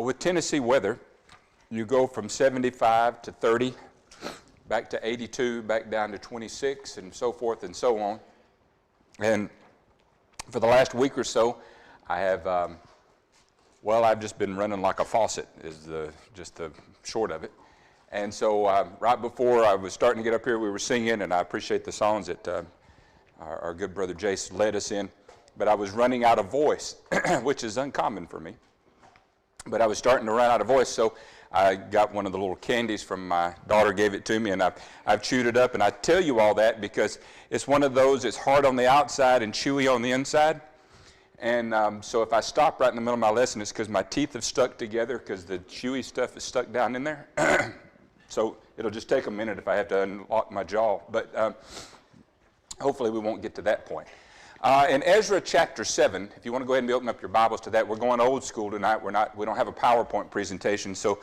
Well, with Tennessee weather, you go from 75 to 30, back to 82, back down to 26, and so forth and so on. And for the last week or so, I have, I've just been running like a faucet is just the short of it. And so right before I was starting to get up here, we were singing, and I appreciate the songs that our good brother Jace led us in. But I was running out of voice, which is uncommon for me. But I was starting to run out of voice, so I got one of the little candies from my daughter, gave it to me, and I've chewed it up. And I tell you all that because it's one of those, it's hard on the outside and chewy on the inside. And so if I stop right in the middle of my lesson, it's because my teeth have stuck together because the chewy stuff is stuck down in there. So it'll just take a minute if I have to unlock my jaw. But hopefully we won't get to that point. In Ezra chapter 7, if you want to go ahead and open up your Bibles to that, we're going old school tonight. We don't have a PowerPoint presentation, so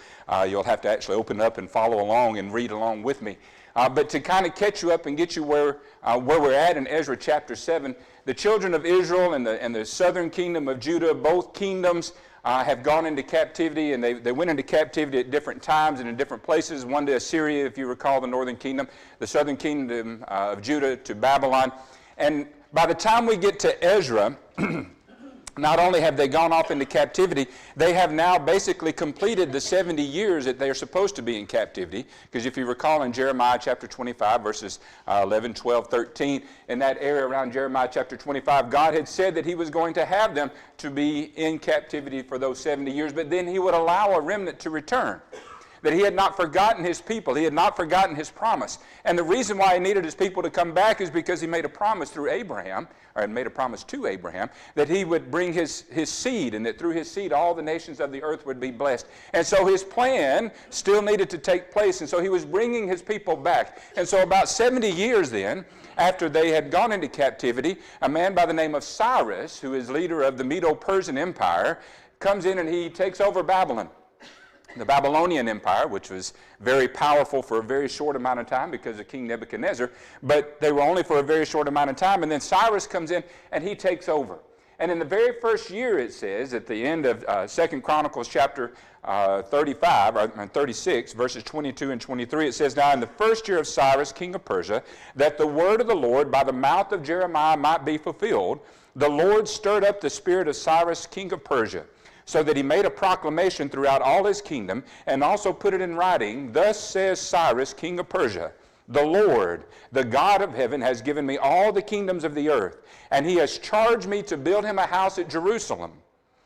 you'll have to actually open it up and follow along and read along with me. But to kind of catch you up and get you where we're at in Ezra chapter 7, the children of Israel and the southern kingdom of Judah, both kingdoms have gone into captivity, and they went into captivity at different times and in different places. One to Assyria, if you recall, the northern kingdom, the southern kingdom of Judah to Babylon. And by the time we get to Ezra, not only have they gone off into captivity, they have now basically completed the 70 years that they are supposed to be in captivity. Because if you recall in Jeremiah chapter 25, verses 11, 12, 13, in that area around Jeremiah chapter 25, God had said that he was going to have them to be in captivity for those 70 years, but then he would allow a remnant to return. That he had not forgotten his people. He had not forgotten his promise. And the reason why he needed his people to come back is because he made a promise through Abraham, or made a promise to Abraham, that he would bring his seed, and that through his seed all the nations of the earth would be blessed. And so his plan still needed to take place, and so he was bringing his people back. And so about 70 years then, after they had gone into captivity, a man by the name of Cyrus, who is leader of the Medo-Persian Empire, comes in and he takes over Babylon. The Babylonian Empire, which was very powerful for a very short amount of time because of King Nebuchadnezzar, but they were only for a very short amount of time, and then Cyrus comes in and he takes over. And in the very first year, it says, at the end of 2 Chronicles chapter 35, or 36, verses 22 and 23, it says, "Now in the first year of Cyrus, king of Persia, that the word of the Lord by the mouth of Jeremiah might be fulfilled, the Lord stirred up the spirit of Cyrus, king of Persia, so that he made a proclamation throughout all his kingdom, and also put it in writing, Thus says Cyrus, king of Persia, the Lord, the God of heaven, has given me all the kingdoms of the earth, and he has charged me to build him a house at Jerusalem,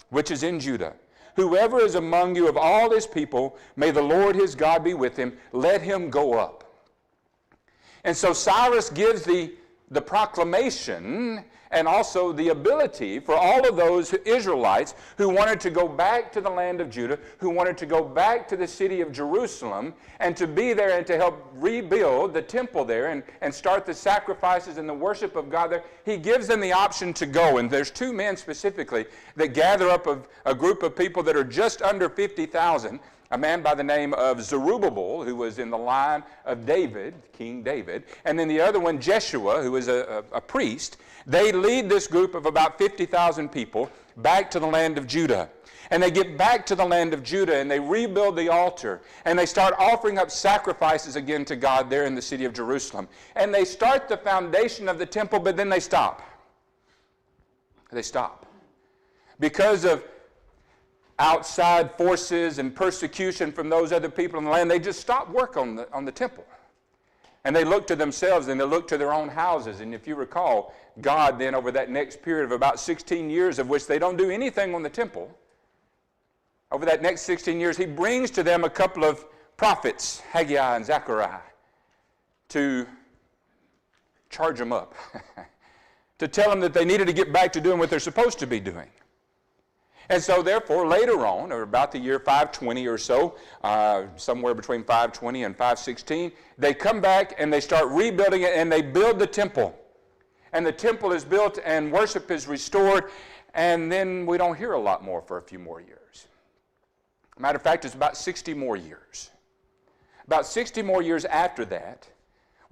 which is in Judah. Whoever is among you of all his people, may the Lord his God be with him. Let him go up." And so Cyrus gives the proclamation and also the ability for all of those Israelites who wanted to go back to the land of Judah, who wanted to go back to the city of Jerusalem, and to be there and to help rebuild the temple there and start the sacrifices and the worship of God there. He gives them the option to go, and there's two men specifically that gather up a group of people that are just under 50,000, a man by the name of Zerubbabel, who was in the line of David, King David, and then the other one, Jeshua, who was a priest. They lead this group of about 50,000 people back to the land of Judah. And they get back to the land of Judah, and they rebuild the altar, and they start offering up sacrifices again to God there in the city of Jerusalem. And they start the foundation of the temple, but then they stop. They stop. Because of outside forces and persecution from those other people in the land, they just stopped work on the temple. And they looked to themselves, and they looked to their own houses. And if you recall, God then, over that next period of about 16 years, of which they don't do anything on the temple, over that next 16 years, he brings to them a couple of prophets, Haggai and Zechariah, to charge them up, to tell them that they needed to get back to doing what they're supposed to be doing. And so therefore, later on, or about the year 520 or so, somewhere between 520 and 516, they come back and they start rebuilding it, and they build the temple. And the temple is built and worship is restored, and then we don't hear a lot more for a few more years. Matter of fact, it's about 60 more years. About 60 more years after that,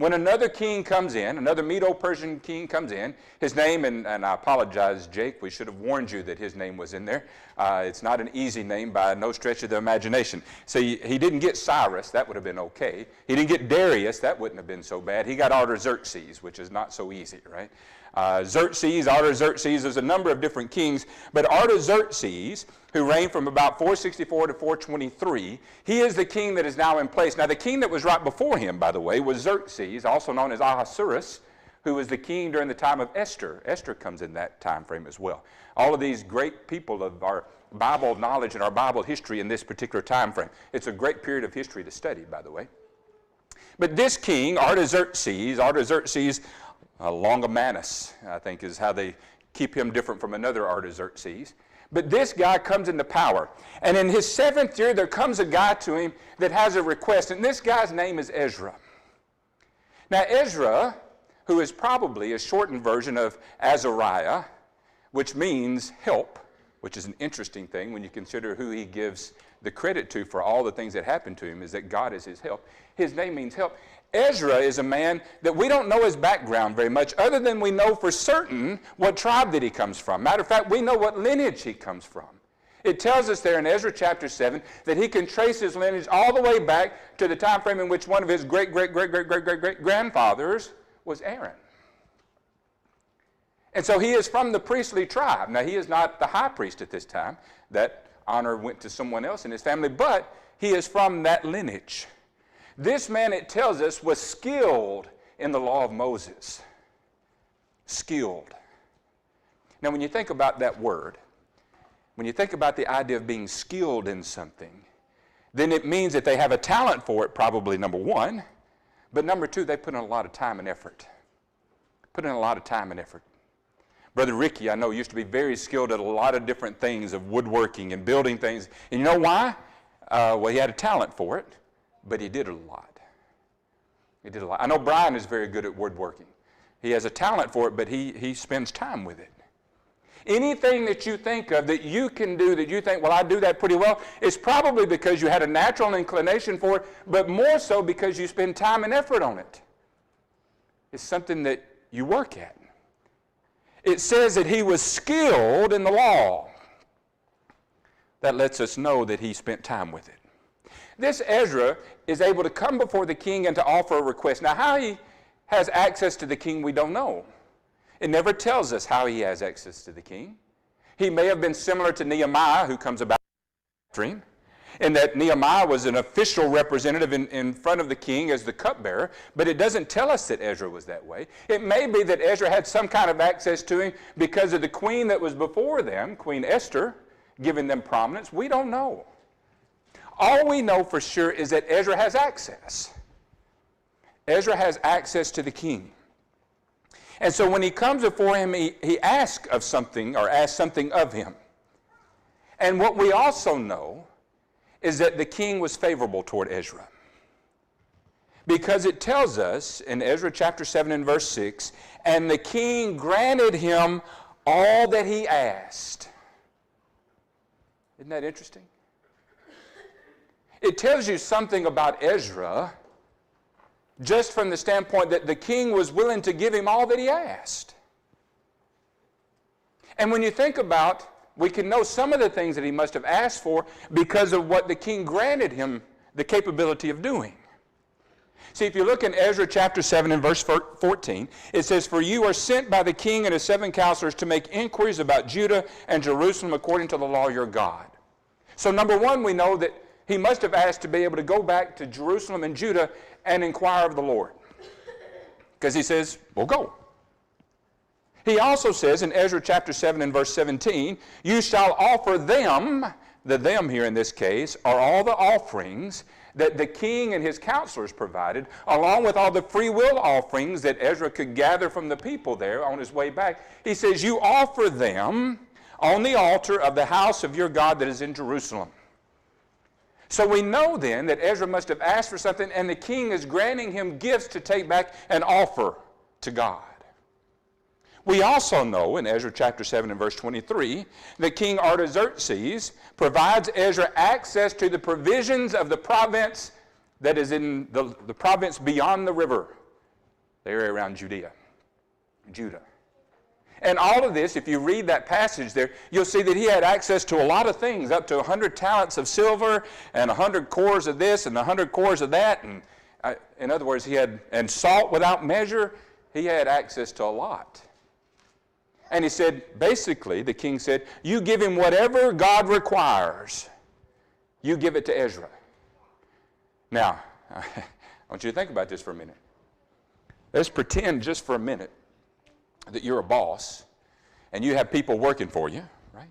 When another king comes in, another Medo-Persian king comes in, his name, and I apologize, Jake, we should have warned you that his name was in there. It's not an easy name by no stretch of the imagination. So he didn't get Cyrus, that would have been okay. He didn't get Darius, that wouldn't have been so bad. He got Artaxerxes, which is not so easy, right? Artaxerxes, there's a number of different kings, but Artaxerxes, who reigned from about 464 to 423, he is the king that is now in place. Now the king that was right before him, by the way, was Xerxes, also known as Ahasuerus, who was the king during the time of Esther. Esther comes in that time frame as well. All of these great people of our Bible knowledge and our Bible history in this particular time frame. It's a great period of history to study, by the way. But this king, Artaxerxes, Longomanus, I think is how they keep him different from another Artaxerxes. But this guy comes into power. And in his 7th year, there comes a guy to him that has a request. And this guy's name is Ezra. Now, Ezra, who is probably a shortened version of Azariah, which means help, which is an interesting thing when you consider who he gives the credit to for all the things that happened to him, is that God is his help. His name means help. Ezra is a man that we don't know his background very much, other than we know for certain what tribe that he comes from. Matter of fact, we know what lineage he comes from. It tells us there in Ezra chapter 7 that he can trace his lineage all the way back to the time frame in which one of his great-great-great-great-great-great-grandfathers was Aaron. And so he is from the priestly tribe. Now, he is not the high priest at this time. That honor went to someone else in his family, but he is from that lineage. This man, it tells us, was skilled in the law of Moses. Skilled. Now, when you think about that word, when you think about the idea of being skilled in something, then it means that they have a talent for it, probably, number one. But number two, they put in a lot of time and effort. Put in a lot of time and effort. Brother Ricky, I know, used to be very skilled at a lot of different things of woodworking and building things. And you know why? Well, he had a talent for it. But he did a lot. He did a lot. I know Brian is very good at woodworking. He has a talent for it, but he spends time with it. Anything that you think of that you can do that you think, well, I do that pretty well, it's probably because you had a natural inclination for it, but more so because you spend time and effort on it. It's something that you work at. It says that he was skilled in the law. That lets us know that he spent time with it. This Ezra is able to come before the king and to offer a request. Now, how he has access to the king, we don't know. It never tells us how he has access to the king. He may have been similar to Nehemiah, who comes about in that Nehemiah was an official representative in front of the king as the cupbearer, but it doesn't tell us that Ezra was that way. It may be that Ezra had some kind of access to him because of the queen that was before them, Queen Esther, giving them prominence. We don't know. All we know for sure is that Ezra has access. Ezra has access to the king. And so when he comes before him, he asks of something, or asks something of him. And what we also know is that the king was favorable toward Ezra. Because it tells us in Ezra chapter 7 and verse 6, and the king granted him all that he asked. Isn't that interesting? It tells you something about Ezra just from the standpoint that the king was willing to give him all that he asked. And when you think about, we can know some of the things that he must have asked for because of what the king granted him the capability of doing. See, if you look in Ezra chapter 7 and verse 14, it says, "For you are sent by the king and his 7 counselors to make inquiries about Judah and Jerusalem according to the law of your God." So number one, we know that he must have asked to be able to go back to Jerusalem and Judah and inquire of the Lord. Because he says, well, go. He also says in Ezra chapter 7 and verse 17, "You shall offer them," the them here in this case, are all the offerings that the king and his counselors provided, along with all the free will offerings that Ezra could gather from the people there on his way back. He says, "You offer them on the altar of the house of your God that is in Jerusalem." So we know then that Ezra must have asked for something, and the king is granting him gifts to take back and offer to God. We also know in Ezra chapter 7 and verse 23 that King Artaxerxes provides Ezra access to the provisions of the province that is in the province beyond the river, the area around Judah. And all of this, if you read that passage there, you'll see that he had access to a lot of things, up to 100 talents of silver and 100 cores of this and 100 cores of that. And in other words, he had, and salt without measure, he had access to a lot. And he said, basically, the king said, you give him whatever God requires. You give it to Ezra. Now, I want you to think about this for a minute. Let's pretend just for a minute that you're a boss and you have people working for you, right?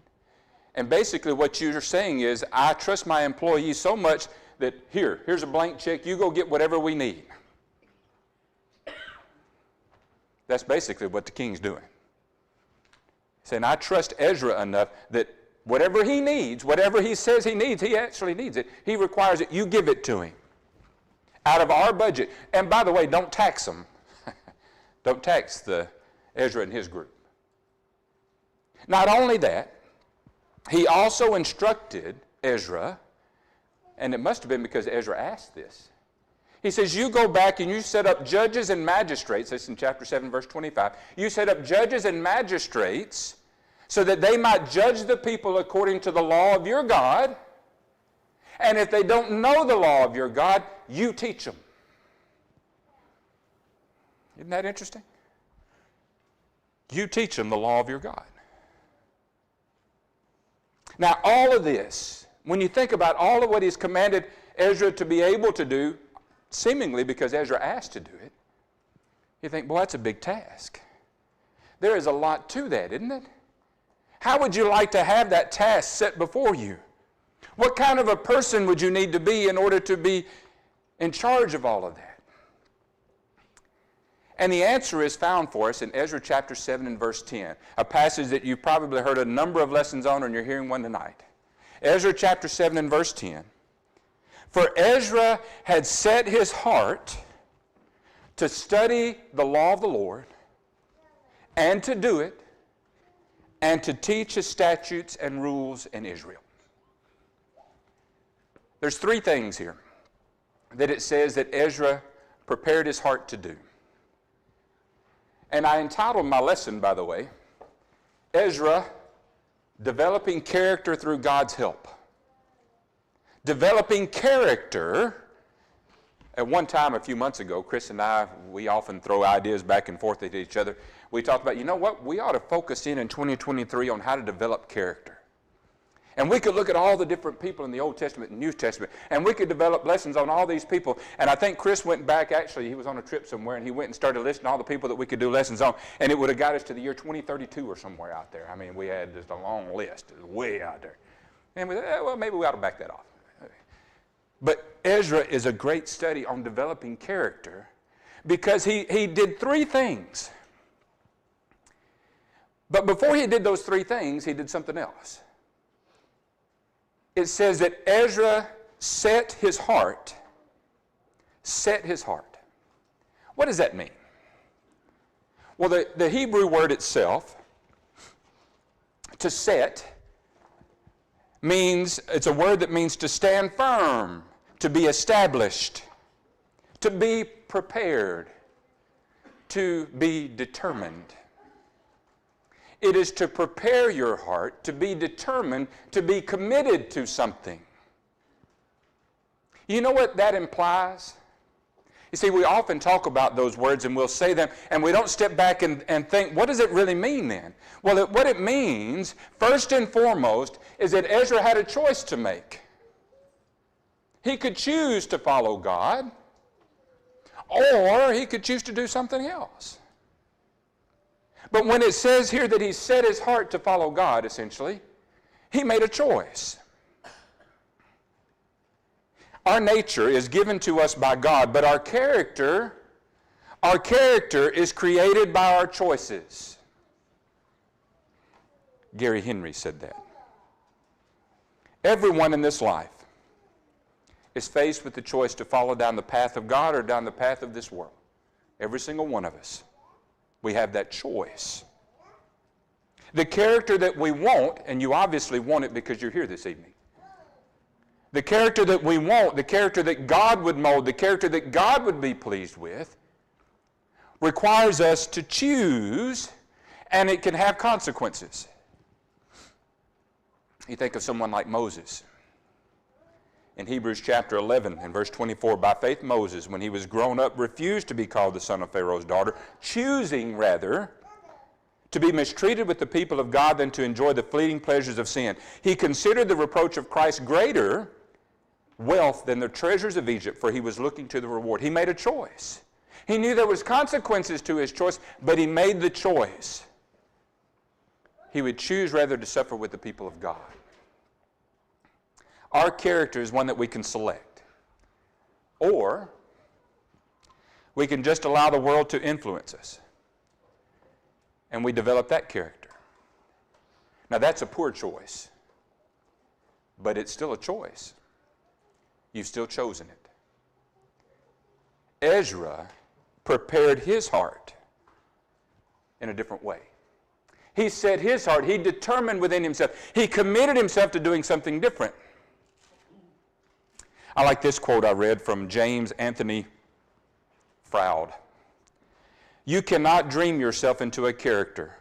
And basically what you're saying is, I trust my employees so much that here's a blank check, you go get whatever we need. That's basically what the king's doing. He's saying, I trust Ezra enough that whatever he needs, whatever he says he needs, he actually needs it. He requires it, you give it to him. Out of our budget. And by the way, don't tax them. Don't tax Ezra and his group. Not only that, he also instructed Ezra, and it must have been because Ezra asked this. He says, you go back and you set up judges and magistrates. That's in chapter 7, verse 25. You set up judges and magistrates so that they might judge the people according to the law of your God. And if they don't know the law of your God, you teach them. Isn't that interesting? You teach them the law of your God. Now, all of this, when you think about all of what he's commanded Ezra to be able to do, seemingly because Ezra asked to do it, you think, boy, that's a big task. There is a lot to that, isn't it? How would you like to have that task set before you? What kind of a person would you need to be in order to be in charge of all of that? And the answer is found for us in Ezra chapter 7 and verse 10, a passage that you've probably heard a number of lessons on and you're hearing one tonight. Ezra chapter 7 and verse 10. For Ezra had set his heart to study the law of the Lord and to do it and to teach his statutes and rules in Israel. There's three things here that it says that Ezra prepared his heart to do. And I entitled my lesson, by the way, Ezra, Developing Character Through God's Help. Developing character. At one time, a few months ago, Chris and I, we often throw ideas back and forth at each other. We talked about, you know what, we ought to focus in 2023 on how to develop character. And we could look at all the different people in the Old Testament and New Testament, and we could develop lessons on all these people. And I think Chris went back, actually, he was on a trip somewhere, and he went and started listing all the people that we could do lessons on, and it would have got us to the year 2032 or somewhere out there. I mean, we had just a long list. It was way out there. And we thought, well, maybe we ought to back that off. But Ezra is a great study on developing character because he did three things. But before he did those three things, he did something else. It says that Ezra set his heart. Set his heart. What does that mean? Well, the Hebrew word itself, to set, means, it's a word that means to stand firm, to be established, to be prepared, to be determined. It is to prepare your heart, to be determined, to be committed to something. You know what that implies? You see, we often talk about those words and we'll say them, and we don't step back and think, what does it really mean then? Well, what it means, first and foremost, is that Ezra had a choice to make. He could choose to follow God, or he could choose to do something else. But when it says here that he set his heart to follow God, essentially, he made a choice. Our nature is given to us by God, but our character is created by our choices. Gary Henry said that. Everyone in this life is faced with the choice to follow down the path of God or down the path of this world. Every single one of us. We have that choice. The character that we want, and you obviously want it because you're here this evening. The character that we want, the character that God would mold, the character that God would be pleased with, requires us to choose, and it can have consequences. You think of someone like Moses. In Hebrews chapter 11 and verse 24, by faith Moses, when he was grown up, refused to be called the son of Pharaoh's daughter, choosing rather to be mistreated with the people of God than to enjoy the fleeting pleasures of sin. He considered the reproach of Christ greater wealth than the treasures of Egypt, for he was looking to the reward. He made a choice. He knew there was consequences to his choice, but he made the choice. He would choose rather to suffer with the people of God. Our character is one that we can select. Or we can just allow the world to influence us. And we develop that character. Now that's a poor choice. But it's still a choice. You've still chosen it. Ezra prepared his heart in a different way. He set his heart, he determined within himself, he committed himself to doing something different. I like this quote I read from James Anthony Froude. You cannot dream yourself into a character.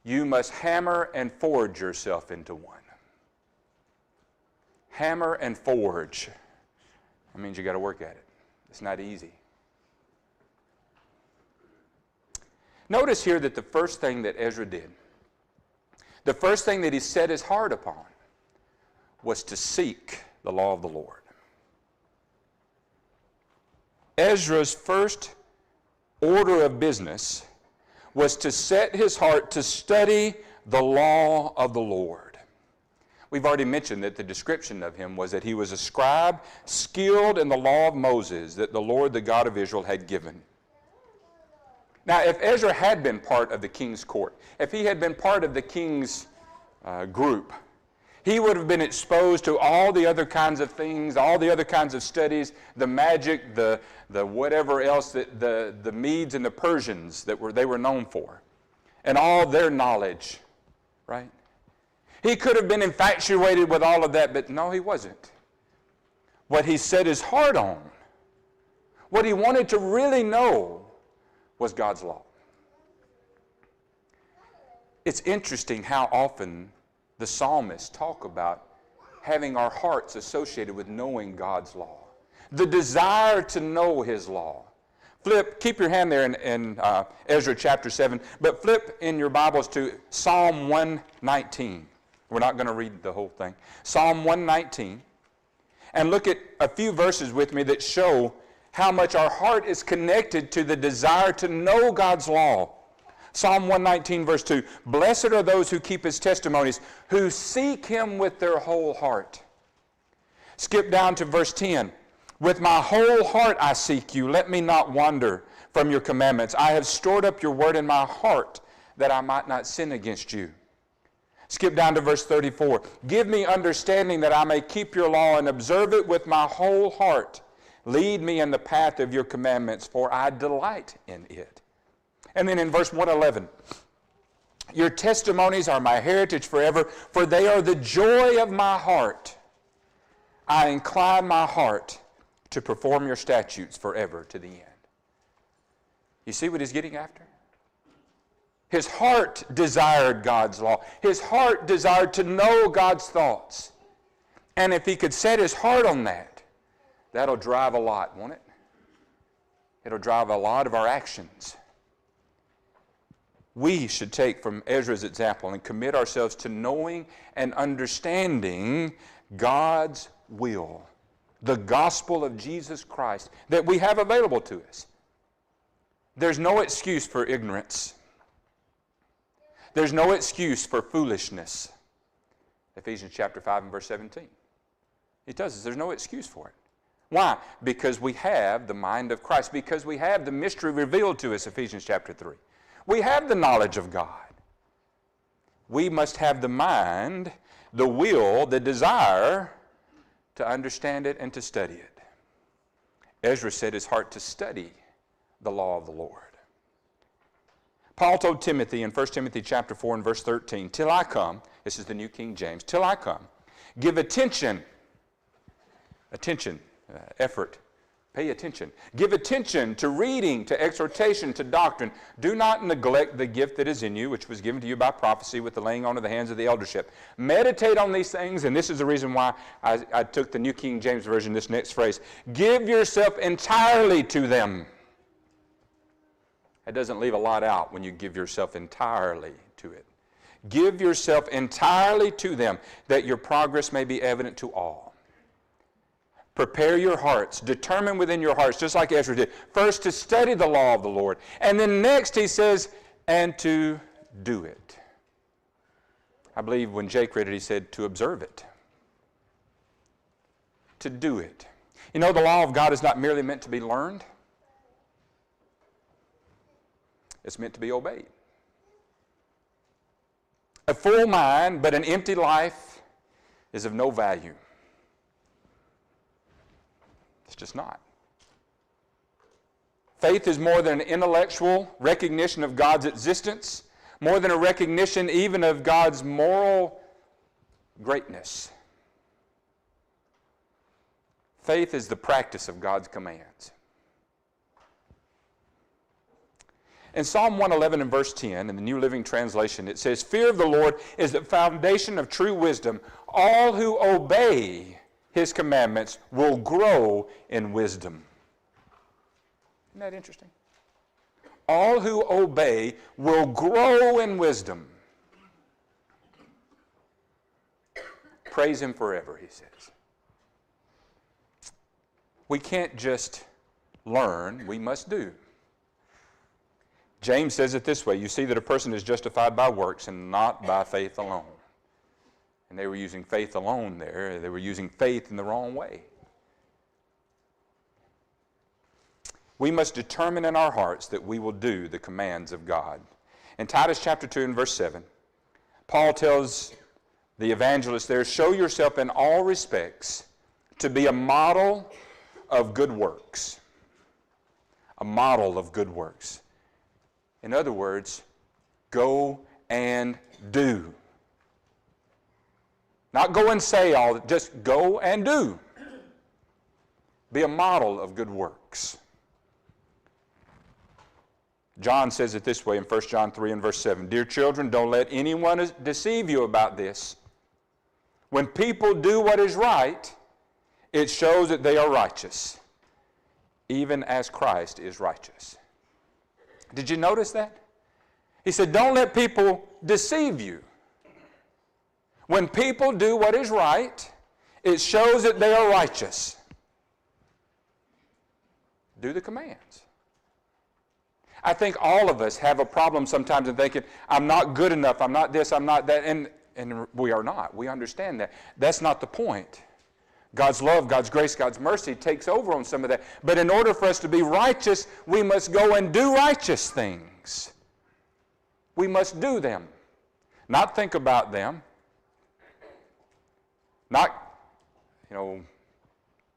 You must hammer and forge yourself into one. Hammer and forge. That means you got to work at it. It's not easy. Notice here that the first thing that Ezra did, the first thing that he set his heart upon, was to seek the law of the Lord. Ezra's first order of business was to set his heart to study the law of the Lord. We've already mentioned that the description of him was that he was a scribe skilled in the law of Moses that the Lord, the God of Israel, had given. Now, if Ezra had been part of the king's court, if he had been part of the king's group, he would have been exposed to all the other kinds of things, all the other kinds of studies, the magic, the whatever else that the Medes and the Persians they were known for, and all their knowledge, right? He could have been infatuated with all of that, but no, he wasn't. What he set his heart on, what he wanted to really know, was God's law. It's interesting how often the psalmists talk about having our hearts associated with knowing God's law, the desire to know his law. Keep your hand there in Ezra chapter 7, but flip in your Bibles to Psalm 119. We're not going to read the whole thing. Psalm 119. And look at a few verses with me that show how much our heart is connected to the desire to know God's law. Psalm 119, verse 2. Blessed are those who keep his testimonies, who seek him with their whole heart. Skip down to verse 10. With my whole heart I seek you. Let me not wander from your commandments. I have stored up your word in my heart that I might not sin against you. Skip down to verse 34. Give me understanding that I may keep your law and observe it with my whole heart. Lead me in the path of your commandments, for I delight in it. And then in verse 111, your testimonies are my heritage forever, for they are the joy of my heart. I incline my heart to perform your statutes forever to the end. You see what he's getting after? His heart desired God's law. His heart desired to know God's thoughts. And if he could set his heart on that, that'll drive a lot, won't it? It'll drive a lot of our actions. We should take from Ezra's example and commit ourselves to knowing and understanding God's will, the gospel of Jesus Christ that we have available to us. There's no excuse for ignorance. There's no excuse for foolishness. Ephesians chapter 5 and verse 17. It does. There's no excuse for it. Why? Because we have the mind of Christ. Because we have the mystery revealed to us, Ephesians chapter 3. We have the knowledge of God. We must have the mind, the will, the desire to understand it and to study it. Ezra set his heart to study the law of the Lord. Paul told Timothy in 1 Timothy chapter 4 and verse 13, till I come, this is the New King James, till I come, give effort Pay attention. Give attention to reading, to exhortation, to doctrine. Do not neglect the gift that is in you, which was given to you by prophecy with the laying on of the hands of the eldership. Meditate on these things, and this is the reason why I took the New King James Version, this next phrase. Give yourself entirely to them. It doesn't leave a lot out when you give yourself entirely to it. Give yourself entirely to them, that your progress may be evident to all. Prepare your hearts. Determine within your hearts, just like Ezra did, first to study the law of the Lord. And then next he says, and to do it. I believe when Jake read it, he said, to observe it. To do it. You know, the law of God is not merely meant to be learned. It's meant to be obeyed. A full mind, but an empty life is of no value. It's just not. Faith is more than an intellectual recognition of God's existence, more than a recognition even of God's moral greatness. Faith is the practice of God's commands. In Psalm 111 and verse 10, in the New Living Translation, it says, fear of the Lord is the foundation of true wisdom. All who obey His commandments will grow in wisdom. Isn't that interesting? All who obey will grow in wisdom. Praise Him forever, he says. We can't just learn, we must do. James says it this way, you see that a person is justified by works and not by faith alone. And they were using faith alone there. They were using faith in the wrong way. We must determine in our hearts that we will do the commands of God. In Titus chapter 2 and verse 7, Paul tells the evangelist there, show yourself in all respects to be a model of good works. A model of good works. In other words, go and do. Not go and say all, just go and do. Be a model of good works. John says it this way in 1 John 3 and verse 7. Dear children, don't let anyone deceive you about this. When people do what is right, it shows that they are righteous, even as Christ is righteous. Did you notice that? He said, don't let people deceive you. When people do what is right, it shows that they are righteous. Do the commands. I think all of us have a problem sometimes in thinking, I'm not good enough, I'm not this, I'm not that, and we are not. We understand that. That's not the point. God's love, God's grace, God's mercy takes over on some of that. But in order for us to be righteous, we must go and do righteous things. We must do them. Not think about them. Not,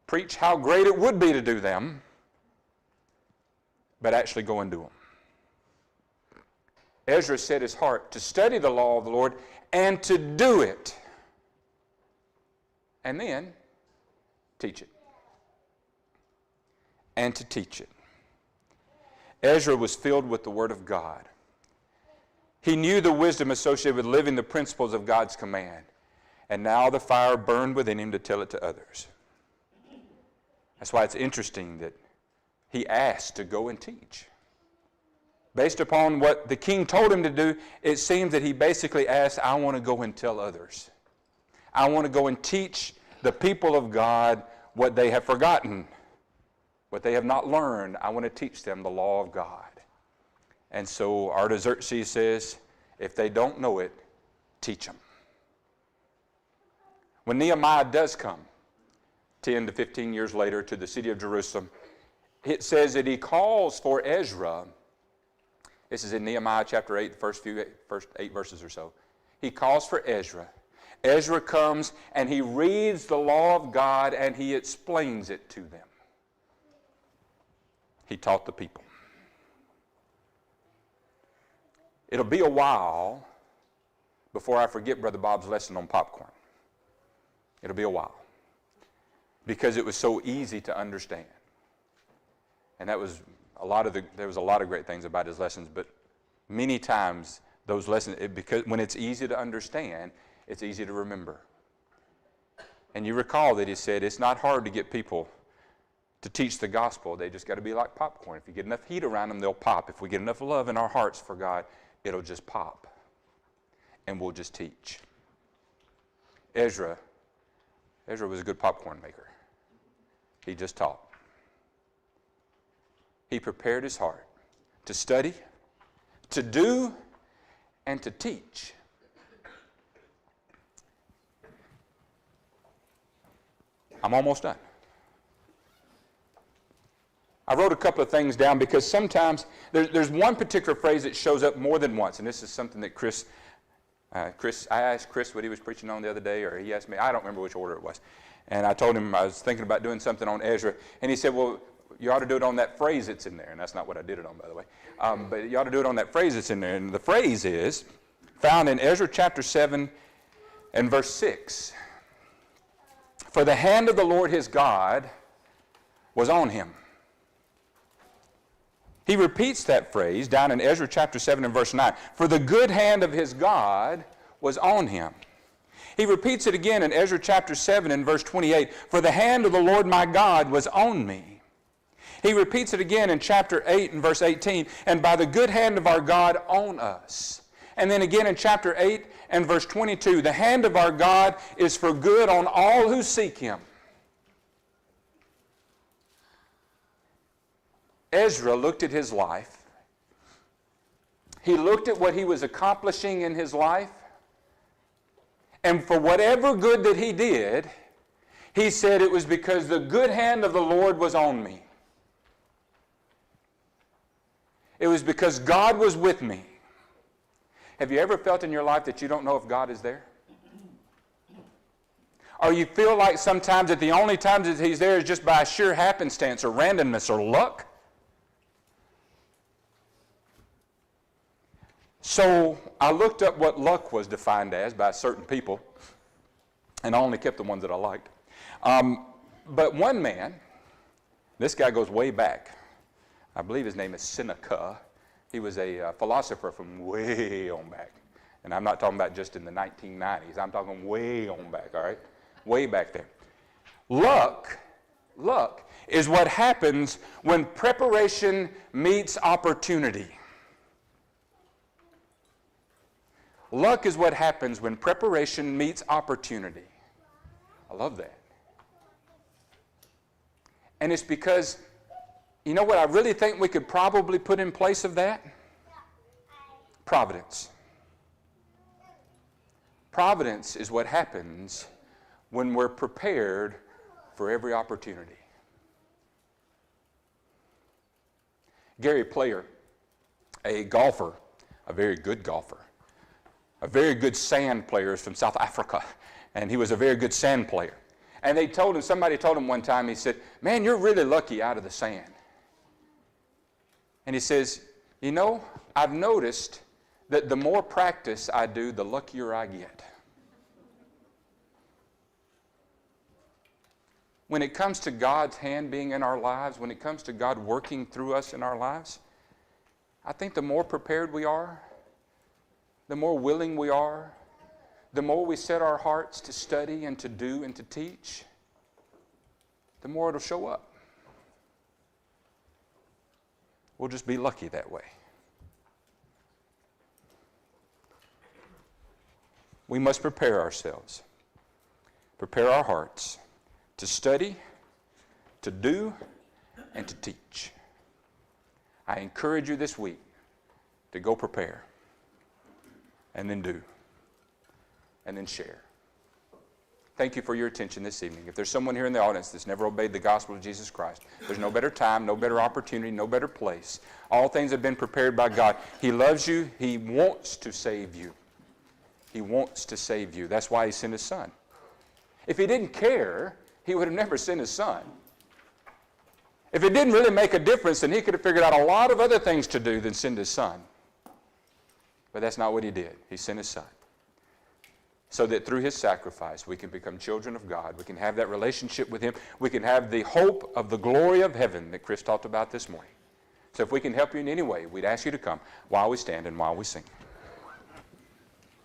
preach how great it would be to do them, but actually go and do them. Ezra set his heart to study the law of the Lord and to do it. And then teach it. And to teach it. Ezra was filled with the Word of God. He knew the wisdom associated with living the principles of God's command. And now the fire burned within him to tell it to others. That's why it's interesting that he asked to go and teach. Based upon what the king told him to do, it seems that he basically asked, I want to go and tell others. I want to go and teach the people of God what they have forgotten, what they have not learned. I want to teach them the law of God. And so Artaxerxes says, if they don't know it, teach them. When Nehemiah does come, 10 to 15 years later, to the city of Jerusalem, it says that he calls for Ezra. This is in Nehemiah chapter 8, the first 8 verses or so. He calls for Ezra. Ezra comes and he reads the law of God and he explains it to them. He taught the people. It'll be a while before I forget Brother Bob's lesson on popcorn. It'll be a while. Because it was so easy to understand. And that was there was a lot of great things about his lessons, but many times those lessons, because when it's easy to understand, it's easy to remember. And you recall that he said it's not hard to get people to teach the gospel. They just got to be like popcorn. If you get enough heat around them, they'll pop. If we get enough love in our hearts for God, it'll just pop. And we'll just teach. Ezra was a good popcorn maker. He just taught. He prepared his heart to study, to do, and to teach. I'm almost done. I wrote a couple of things down because sometimes there's one particular phrase that shows up more than once, and this is something that I asked Chris what he was preaching on the other day, or he asked me, I don't remember which order it was. And I told him I was thinking about doing something on Ezra, and he said, well, you ought to do it on that phrase that's in there, and that's not what I did it on, by the way. But you ought to do it on that phrase that's in there, and the phrase is found in Ezra chapter 7 and verse 6. For the hand of the Lord his God was on him. He repeats that phrase down in Ezra chapter 7 and verse 9. For the good hand of his God was on him. He repeats it again in Ezra chapter 7 and verse 28. For the hand of the Lord my God was on me. He repeats it again in chapter 8 and verse 18. And by the good hand of our God on us. And then again in chapter 8 and verse 22. The hand of our God is for good on all who seek him. Ezra looked at his life. He looked at what he was accomplishing in his life. And for whatever good that he did, he said it was because the good hand of the Lord was on me. It was because God was with me. Have you ever felt in your life that you don't know if God is there? Or you feel like sometimes that the only times that he's there is just by sheer happenstance or randomness or luck? So I looked up what luck was defined as by certain people, and I only kept the ones that I liked. But one man, this guy goes way back. I believe his name is Seneca. He was a philosopher from way on back. And I'm not talking about just in the 1990s. I'm talking way on back, all right? Way back there. Luck is what happens when preparation meets opportunity. Luck is what happens when preparation meets opportunity. I love that. And it's because, you know what I really think we could probably put in place of that? Providence. Providence is what happens when we're prepared for every opportunity. Gary Player, a golfer, a very good golfer, a very good sand player, is from South Africa, and he was a very good sand player. And somebody told him one time, he said, man, you're really lucky out of the sand. And he says, you know, I've noticed that the more practice I do, the luckier I get. When it comes to God's hand being in our lives, when it comes to God working through us in our lives, I think the more prepared we are, the more willing we are, the more we set our hearts to study and to do and to teach, the more it'll show up. We'll just be lucky that way. We must prepare ourselves, prepare our hearts to study, to do, and to teach. I encourage you this week to go prepare, and then do, and then share. Thank you for your attention this evening. If there's someone here in the audience that's never obeyed the gospel of Jesus Christ, there's no better time, no better opportunity, no better place. All things have been prepared by God. He loves you. He wants to save you. He wants to save you. That's why he sent his son. If he didn't care, he would have never sent his son. If it didn't really make a difference, then he could have figured out a lot of other things to do than send his son. But that's not what he did. He sent his son. so that through his sacrifice we can become children of God. We can have that relationship with him. We can have the hope of the glory of heaven that Chris talked about this morning. So if we can help you in any way, we'd ask you to come while we stand and while we sing.